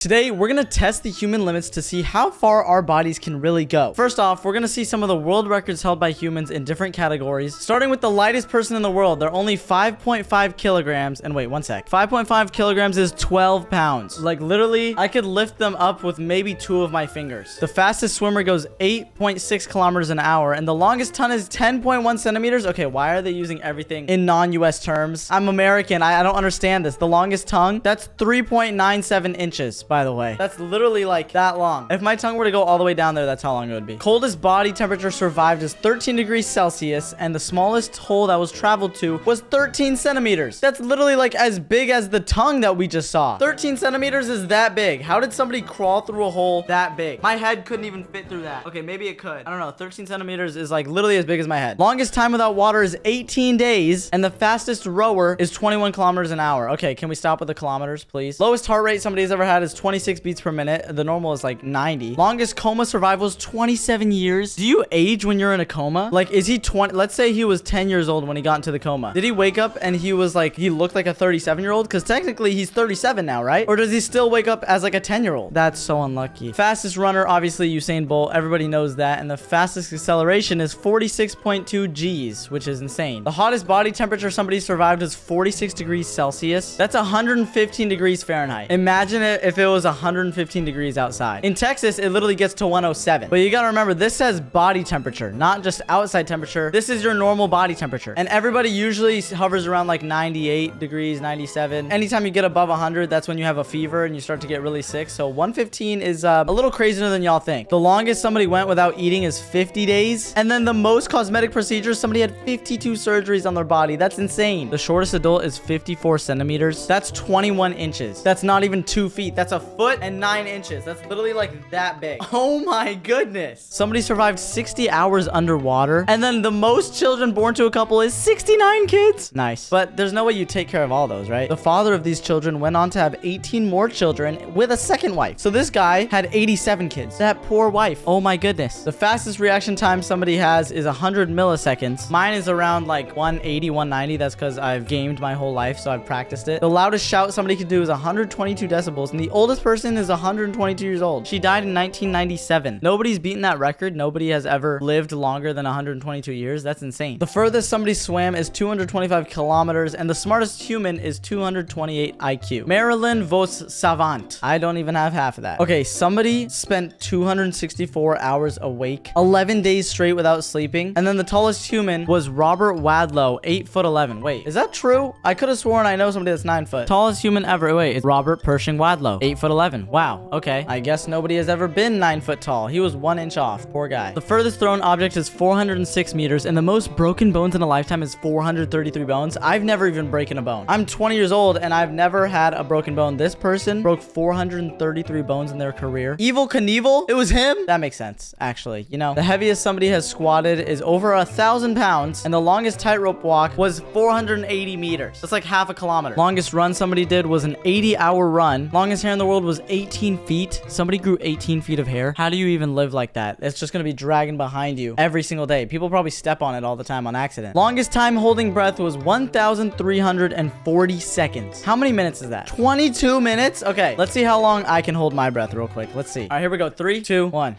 Today, we're gonna test the human limits to see how far our bodies can really go. First off, we're gonna see some of the world records held by humans in different categories. Starting with the lightest person in the world, they're only 5.5 kilograms. And wait, one sec. 5.5 kilograms is 12 pounds. Like literally, I could lift them up with maybe 2 of my fingers. The fastest swimmer goes 8.6 kilometers an hour, and the longest ton is 10.1 centimeters. Okay, why are they using everything in non-US terms? I'm American. I don't understand this. The longest tongue, that's 3.97 inches. By the way, that's literally like that long. If my tongue were to go all the way down there, that's how long it would be. Coldest body temperature survived is 13 degrees Celsius, and the smallest hole that was traveled to was 13 centimeters. That's literally like as big as the tongue that we just saw. 13 centimeters is that big. How did somebody crawl through a hole that big? My head couldn't even fit through that. Okay, maybe it could. I don't know. 13 centimeters is like literally as big as my head. Longest time without water is 18 days, and the fastest rower is 21 kilometers an hour. Okay, can we stop with the kilometers, please? Lowest heart rate somebody's ever had is 26 beats per minute. The normal is like 90. Longest coma survival is 27 years. Do you age when you're in a coma? Like, is he 20? Let's say he was 10 years old when he got into the coma. Did he wake up and he was like, he looked like a 37-year-old? Because technically he's 37 now, right? Or does he still wake up as like a 10-year-old? That's so unlucky. Fastest runner, obviously Usain Bolt. Everybody knows that. And the fastest acceleration is 46.2 Gs, which is insane. The hottest body temperature somebody survived is 46 degrees Celsius. That's 115 degrees Fahrenheit. Imagine it if it was 115 degrees outside. In Texas, it literally gets to 107. But you gotta remember, this says body temperature, not just outside temperature. This is your normal body temperature. And everybody usually hovers around like 98 degrees, 97. Anytime you get above 100, that's when you have a fever and you start to get really sick. So 115 is a little crazier than y'all think. The longest somebody went without eating is 50 days. And then the most cosmetic procedures, somebody had 52 surgeries on their body. That's insane. The shortest adult is 54 centimeters. That's 21 inches. That's not even 2 feet. That's a foot and 9 inches. That's literally like that big. Oh my goodness. Somebody survived 60 hours underwater. And then the most children born to a couple is 69 kids. Nice. But there's no way you take care of all those, right? The father of these children went on to have 18 more children with a second wife. So this guy had 87 kids. That poor wife. Oh my goodness. The fastest reaction time somebody has is 100 milliseconds. Mine is around like 180, 190. That's because I've gamed my whole life, so I've practiced it. The loudest shout somebody could do is 122 decibels, and the oldest person is 122 years old. She died in 1997. Nobody's beaten that record. Nobody has ever lived longer than 122 years. That's insane. The furthest somebody swam is 225 kilometers, and the smartest human is 228 IQ. Marilyn Vos Savant. I don't even have half of that. Okay, somebody spent 264 hours awake, 11 days straight without sleeping, and then the tallest human was Robert Wadlow, 8'11". Wait, is that true? I could have sworn I know somebody that's 9 foot. Tallest human ever. Wait, it's Robert Pershing Wadlow, 8'11". Wow. Okay. I guess nobody has ever been 9 foot tall. He was 1 inch off. Poor guy. The furthest thrown object is 406 meters, and the most broken bones in a lifetime is 433 bones. I've never even broken a bone. I'm 20 years old, and I've never had a broken bone. This person broke 433 bones in their career. Evil Knievel? It was him? That makes sense, actually. You know, the heaviest somebody has squatted is over 1,000 pounds, and the longest tightrope walk was 480 meters. That's like half a kilometer. Longest run somebody did was an 80-hour run. Longest hair in the world was 18 feet. Somebody grew 18 feet of hair. How do you even live like that? It's just gonna be dragging behind you every single day. People probably step on it all the time on accident. Longest time holding breath was 1,340 seconds. How many minutes is that? 22 minutes? Okay, let's see how long I can hold my breath real quick. Let's see. All right, here we go. 3, 2, 1.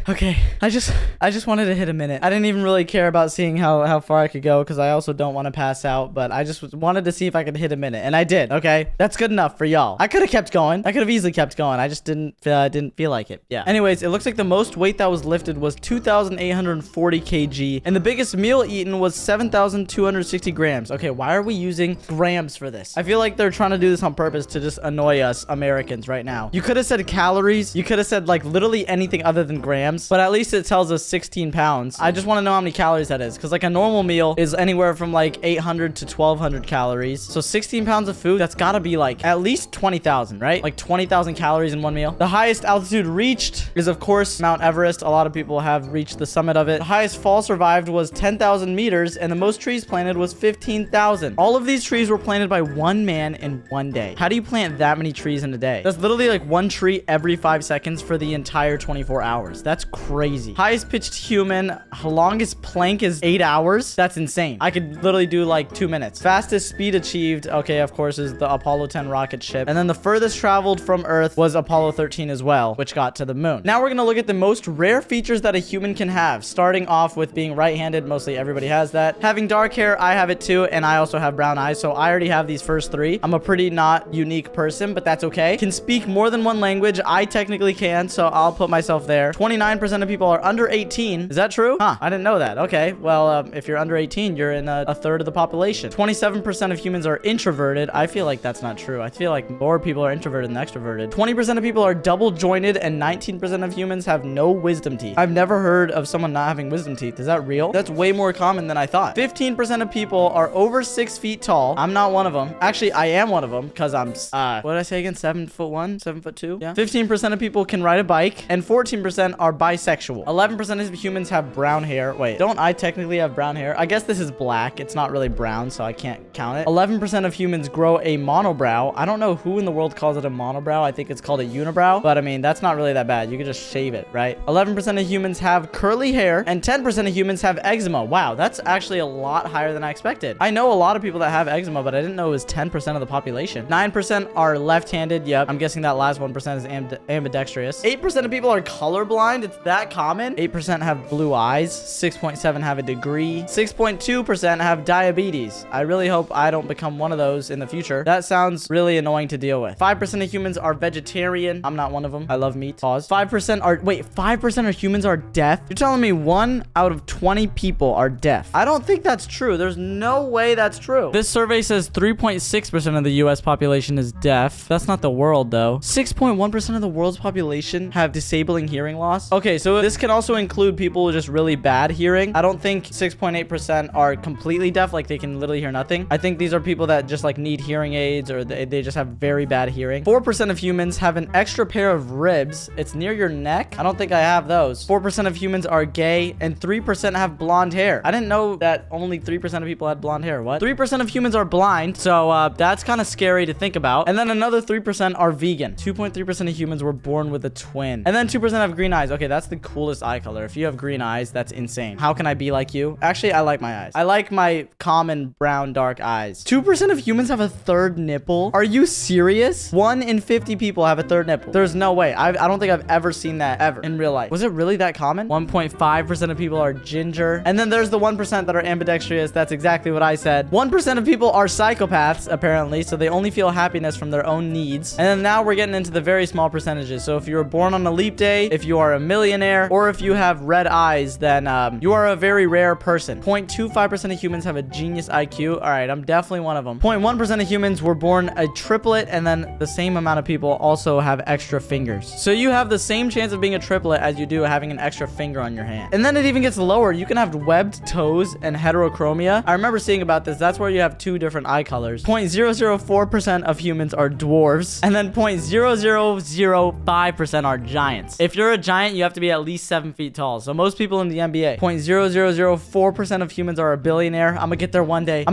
Okay, I just wanted to hit a minute. I didn't even really care about seeing how far I could go, because I also don't want to pass out, but I just wanted to see if I could hit a minute, and I did. Okay, that's good enough for y'all. I could have kept going. I could have easily kept going. I just didn't feel like it. Yeah. Anyways, it looks like the most weight that was lifted was 2,840 kg, and the biggest meal eaten was 7,260 grams. Okay, why are we using grams for this? I feel like they're trying to do this on purpose to just annoy us Americans right now. You could have said calories. You could have said like literally anything other than grams, but at least it tells us 16 pounds. I just want to know how many calories that is, because like a normal meal is anywhere from like 800 to 1,200 calories. So 16 pounds of food, that's gotta be like at least 20,000, right? Like 20,000 calories in one meal. The highest altitude reached is of course Mount Everest. A lot of people have reached the summit of it. The highest fall survived was 10,000 meters, and the most trees planted was 15,000. All of these trees were planted by one man in one day. How do you plant that many trees in a day? That's literally like one tree every 5 seconds for the entire 24 hours. hours. That's crazy. Highest pitched human, longest plank is 8 hours. That's insane. I could literally do like 2 minutes. Fastest speed achieved, okay, of course, is the Apollo 10 rocket ship. And then the furthest traveled from Earth was Apollo 13 as well, which got to the moon. Now we're gonna look at the most rare features that a human can have, starting off with being right-handed. Mostly everybody has that. Having dark hair, I have it too, and I also have brown eyes, so I already have these first three. I'm a pretty not unique person, but that's okay. Can speak more than one language. I technically can, so I'll put myself there. 29% of people are under 18. Is that true? Huh, I didn't know that. Okay, well, if you're under 18, you're in a third of the population. 27% of humans are introverted. I feel like that's not true. I feel like more people are introverted than extroverted. 20% of people are double jointed, and 19% of humans have no wisdom teeth. I've never heard of someone not having wisdom teeth. Is that real? That's way more common than I thought. 15% of people are over 6 feet tall. I'm not one of them. Actually, I am one of them because I'm, what did I say again? 7'1", 7'2"? Yeah. 15% of people can ride a bike, and 14% are bisexual. 11% of humans have brown hair. Wait, don't I technically have brown hair? I guess this is black. It's not really brown, so I can't count it. 11% of humans grow a monobrow. I don't know who in the world calls it a monobrow. I think it's called a unibrow, but I mean, that's not really that bad. You can just shave it, right? 11% of humans have curly hair, and 10% of humans have eczema. Wow, that's actually a lot higher than I expected. I know a lot of people that have eczema, but I didn't know it was 10% of the population. 9% are left-handed. Yep, I'm guessing that last 1% is ambidextrous. 8% of people are colorblind. It's that common. 8% have blue eyes. 6.7 have a degree. 6.2% have diabetes. I really hope I don't become one of those in the future. That sounds really annoying to deal with. 5% of humans are vegetarian. I'm not one of them. I love meat. Pause. 5% are, wait, 5% of humans are deaf? You're telling me 1 out of 20 people are deaf? I don't think that's true. There's no way that's true. This survey says 3.6% of the US population is deaf. That's not the world though. 6.1% of the world's population have disabling hearing loss. Okay, so this can also include people with just really bad hearing. I don't think 6.8% are completely deaf, like they can literally hear nothing. I think these are people that just like need hearing aids, or they just have very bad hearing. 4% of humans have an extra pair of ribs. It's near your neck. I don't think I have those. 4% of humans are gay, and 3% have blonde hair. I didn't know that only 3% of people had blonde hair. What? 3% of humans are blind, so that's kind of scary to think about. And then another 3% are vegan. 2.3% of humans were born with a twin. And then 2% have green eyes. Okay, that's the coolest eye color. If you have green eyes, that's insane. How can I be like you? Actually, I like my eyes. I like my common brown dark eyes. 2% of humans have a third nipple. Are you serious? 1 in 50 people have a third nipple. There's no way. I don't think I've ever seen that ever in real life. Was it really that common? 1.5% of people are ginger. And then there's the 1% that are ambidextrous. That's exactly what I said. 1% of people are psychopaths, apparently, so they only feel happiness from their own needs. And then now we're getting into the very small percentages. So if you were born on a leap day, if you are a millionaire, or if you have red eyes, then you are a very rare person. 0.25% of humans have a genius IQ. All right, I'm definitely one of them. 0.1% of humans were born a triplet, and then the same amount of people also have extra fingers. So you have the same chance of being a triplet as you do having an extra finger on your hand. And then it even gets lower. You can have webbed toes and heterochromia. I remember seeing about this. That's where you have 2 different eye colors. 0.004% of humans are dwarves, and then 0.0005% are giants. If you're a giant, you have to be at least 7 feet tall. So most people in the NBA. 0.0004% of humans are a billionaire. I'm gonna get there one day.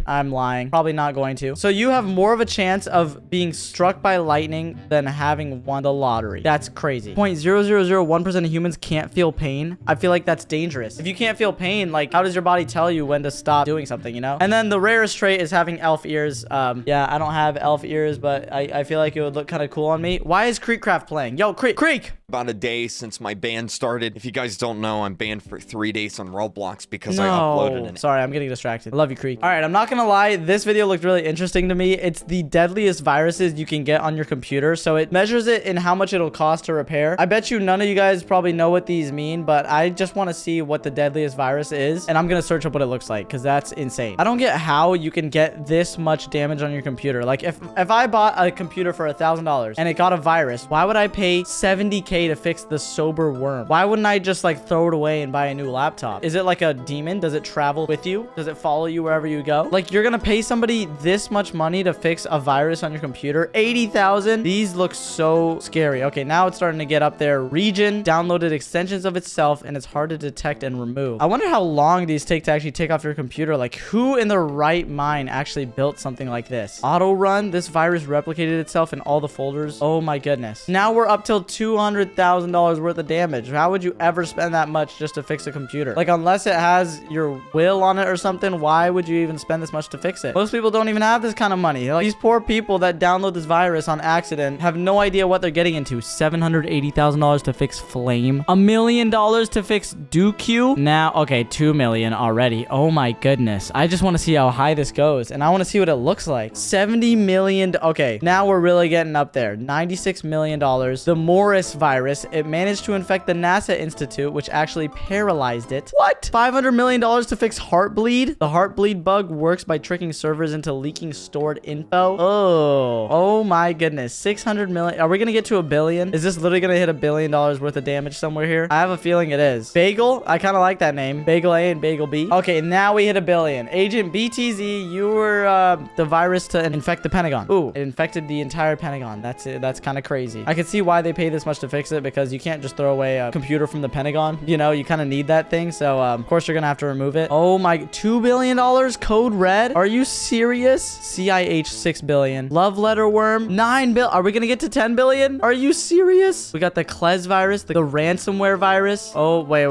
I'm lying. Probably not going to. So you have more of a chance of being struck by lightning than having won the lottery. That's crazy. 0.0001% of humans can't feel pain. I feel like that's dangerous. If you can't feel pain, like, how does your body tell you when to stop doing something, you know? And then the rarest trait is having elf ears. Yeah, I don't have elf ears, but I feel like it would look kind of cool on me. Why is Creekcraft playing? Yo, Creek! About a day since my ban started. If you guys don't know, I'm banned for 3 days on Roblox because I uploaded an... Sorry, I'm getting distracted. I love you, Creek. All right, I'm not gonna lie. This video looked really interesting to me. It's the deadliest viruses you can get on your computer. So it measures it in how much it'll cost to repair. I bet you none of you guys probably know what these mean, but I just want to see what the deadliest virus is. And I'm gonna search up what it looks like because that's insane. I don't get how you can get this much damage on your computer. Like if I bought a computer for $1,000 and it got a virus, why would I pay $70K to fix the sober worm? Why wouldn't I just like throw it away and buy a new laptop? Is it like a demon? Does it travel with you? Does it follow you wherever you go? Like, you're gonna pay somebody this much money to fix a virus on your computer? 80,000? These look so scary. Okay, now it's starting to get up there. Region downloaded extensions of itself, and it's hard to detect and remove. I wonder how long these take to actually take off your computer. Like, who in their right mind actually built something like this? Auto run. This virus replicated itself in all the folders. Oh my goodness. Now we're up till 200,000 $600,000 worth of damage. How would you ever spend that much just to fix a computer? Like, unless it has your will on it or something, why would you even spend this much to fix it? Most people don't even have this kind of money. Like, these poor people that download this virus on accident have no idea what they're getting into. $780,000 to fix Flame. $1 million to fix DoQ. Now, okay, $2 million already. Oh my goodness. I just want to see how high this goes, and I want to see what it looks like. $70 million. Okay, now we're really getting up there. $96 million. The Morris virus. It managed to infect the NASA Institute, which actually paralyzed it. What? $500 million to fix Heartbleed. The Heartbleed bug works by tricking servers into leaking stored info. Oh my goodness. 600 million. Are we gonna get to a billion? Is this literally gonna hit $1 billion worth of damage somewhere here? I have a feeling it is. Bagel. I kind of like that name. Bagel A and Bagel B. Okay, now we hit $1 billion. Agent BTZ, you were the virus to infect the Pentagon. Ooh, it infected the entire Pentagon. That's it. That's kind of crazy. I can see why they pay this much to fix it, because you can't just throw away a computer from the Pentagon. You know, you kind of need that thing. So, of course, you're gonna have to remove it. Oh my, $2 billion? Code Red? Are you serious? CIH 6 billion. Love Letter Worm 9 bill. Are we gonna get to 10 billion? Are you serious? We got the Klez virus, the ransomware virus. Oh, wait.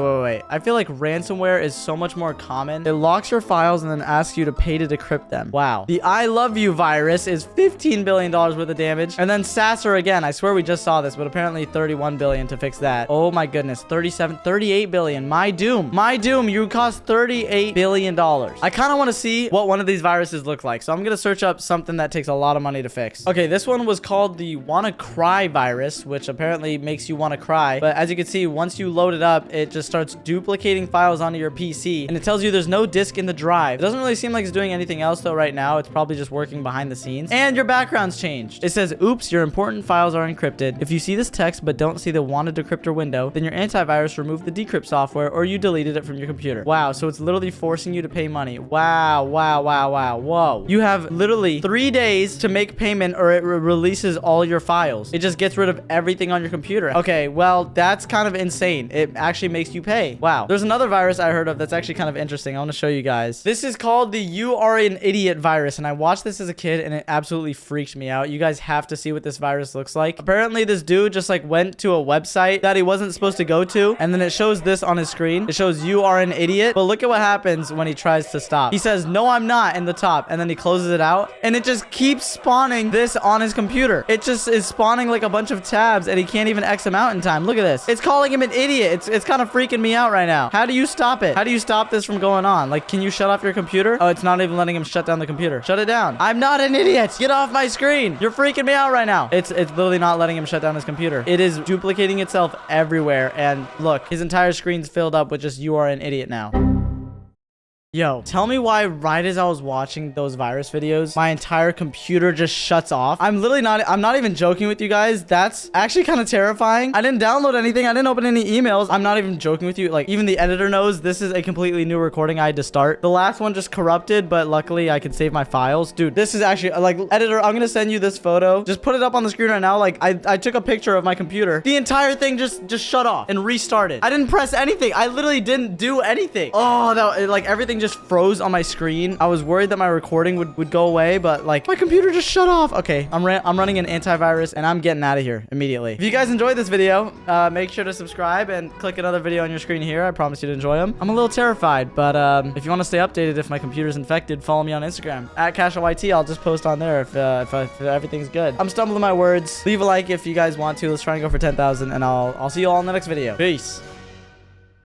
I feel like ransomware is so much more common. It locks your files and then asks you to pay to decrypt them. Wow. The I Love You virus is $15 billion worth of damage. And then Sasser again. I swear we just saw this, but apparently 31 billion to fix that. Oh my goodness. 38 billion. My Doom, you cost $38 billion. I kind of want to see what one of these viruses look like. So I'm going to search up something that takes a lot of money to fix. Okay, this one was called the Wanna Cry virus, which apparently makes you want to cry. But as you can see, once you load it up, it just starts duplicating files onto your PC, and it tells you there's no disk in the drive. It doesn't really seem like it's doing anything else though right now. It's probably just working behind the scenes. And your background's changed. It says, oops, your important files are encrypted. If you see this text but don't see the wanted decryptor window, then your antivirus removed the decrypt software, or you deleted it from your computer. Wow, so it's literally forcing you to pay money. Wow. Whoa. You have literally 3 days to make payment, or it releases all your files. It just gets rid of everything on your computer. Okay, well, that's kind of insane. It actually makes you pay. Wow. There's another virus I heard of that's actually kind of interesting. I want to show you guys. This is called the You Are an Idiot virus, and I watched this as a kid, and it absolutely freaked me out. You guys have to see what this virus looks like. Apparently, this dude just like went to a website that he wasn't supposed to go to, and then it shows this on his screen. It shows You Are an Idiot, but look at what happens when he tries to stop. He says, no, I'm not, in the top, and then he closes it out, and it just keeps spawning this on his computer. It just is spawning like a bunch of tabs, and he can't even X them out in time. Look at this. It's calling him an idiot. It's kind of freaking me out right now. How do you stop it? How do you stop this from going on? Like, can you shut off your computer? Oh, it's not even letting him shut down the computer. Shut it down. I'm not an idiot. Get off my screen. You're freaking me out right now. It's literally not letting him shut down his computer. It is duplicating itself everywhere, and look, his entire screen's filled up with just You Are an Idiot now. Yo, tell me why right as I was watching those virus videos, my entire computer just shuts off. I'm not even joking with you guys. That's actually kind of terrifying. I didn't download anything. I didn't open any emails. I'm not even joking with you. Like, even the editor knows this is a completely new recording I had to start. The last one just corrupted, but luckily I could save my files. Dude, this is actually, like, editor, I'm gonna send you this photo. Just put it up on the screen right now. Like, I took a picture of my computer. The entire thing just shut off and restarted. I didn't press anything. I literally didn't do anything. Oh, no, like, everything just froze on my screen. I was worried that my recording would go away, but like my computer just shut off. Okay, I'm running an antivirus, and I'm getting out of here immediately. If you guys enjoyed this video, make sure to subscribe and click another video on your screen here. I promise you to enjoy them. I'm a little terrified, but if you want to stay updated if my computer's infected, follow me on Instagram at CashOYT. I'll just post on there if everything's good. I'm stumbling my words. Leave a like if you guys want to. Let's try and go for 10,000, and I'll see you all in the next video. Peace.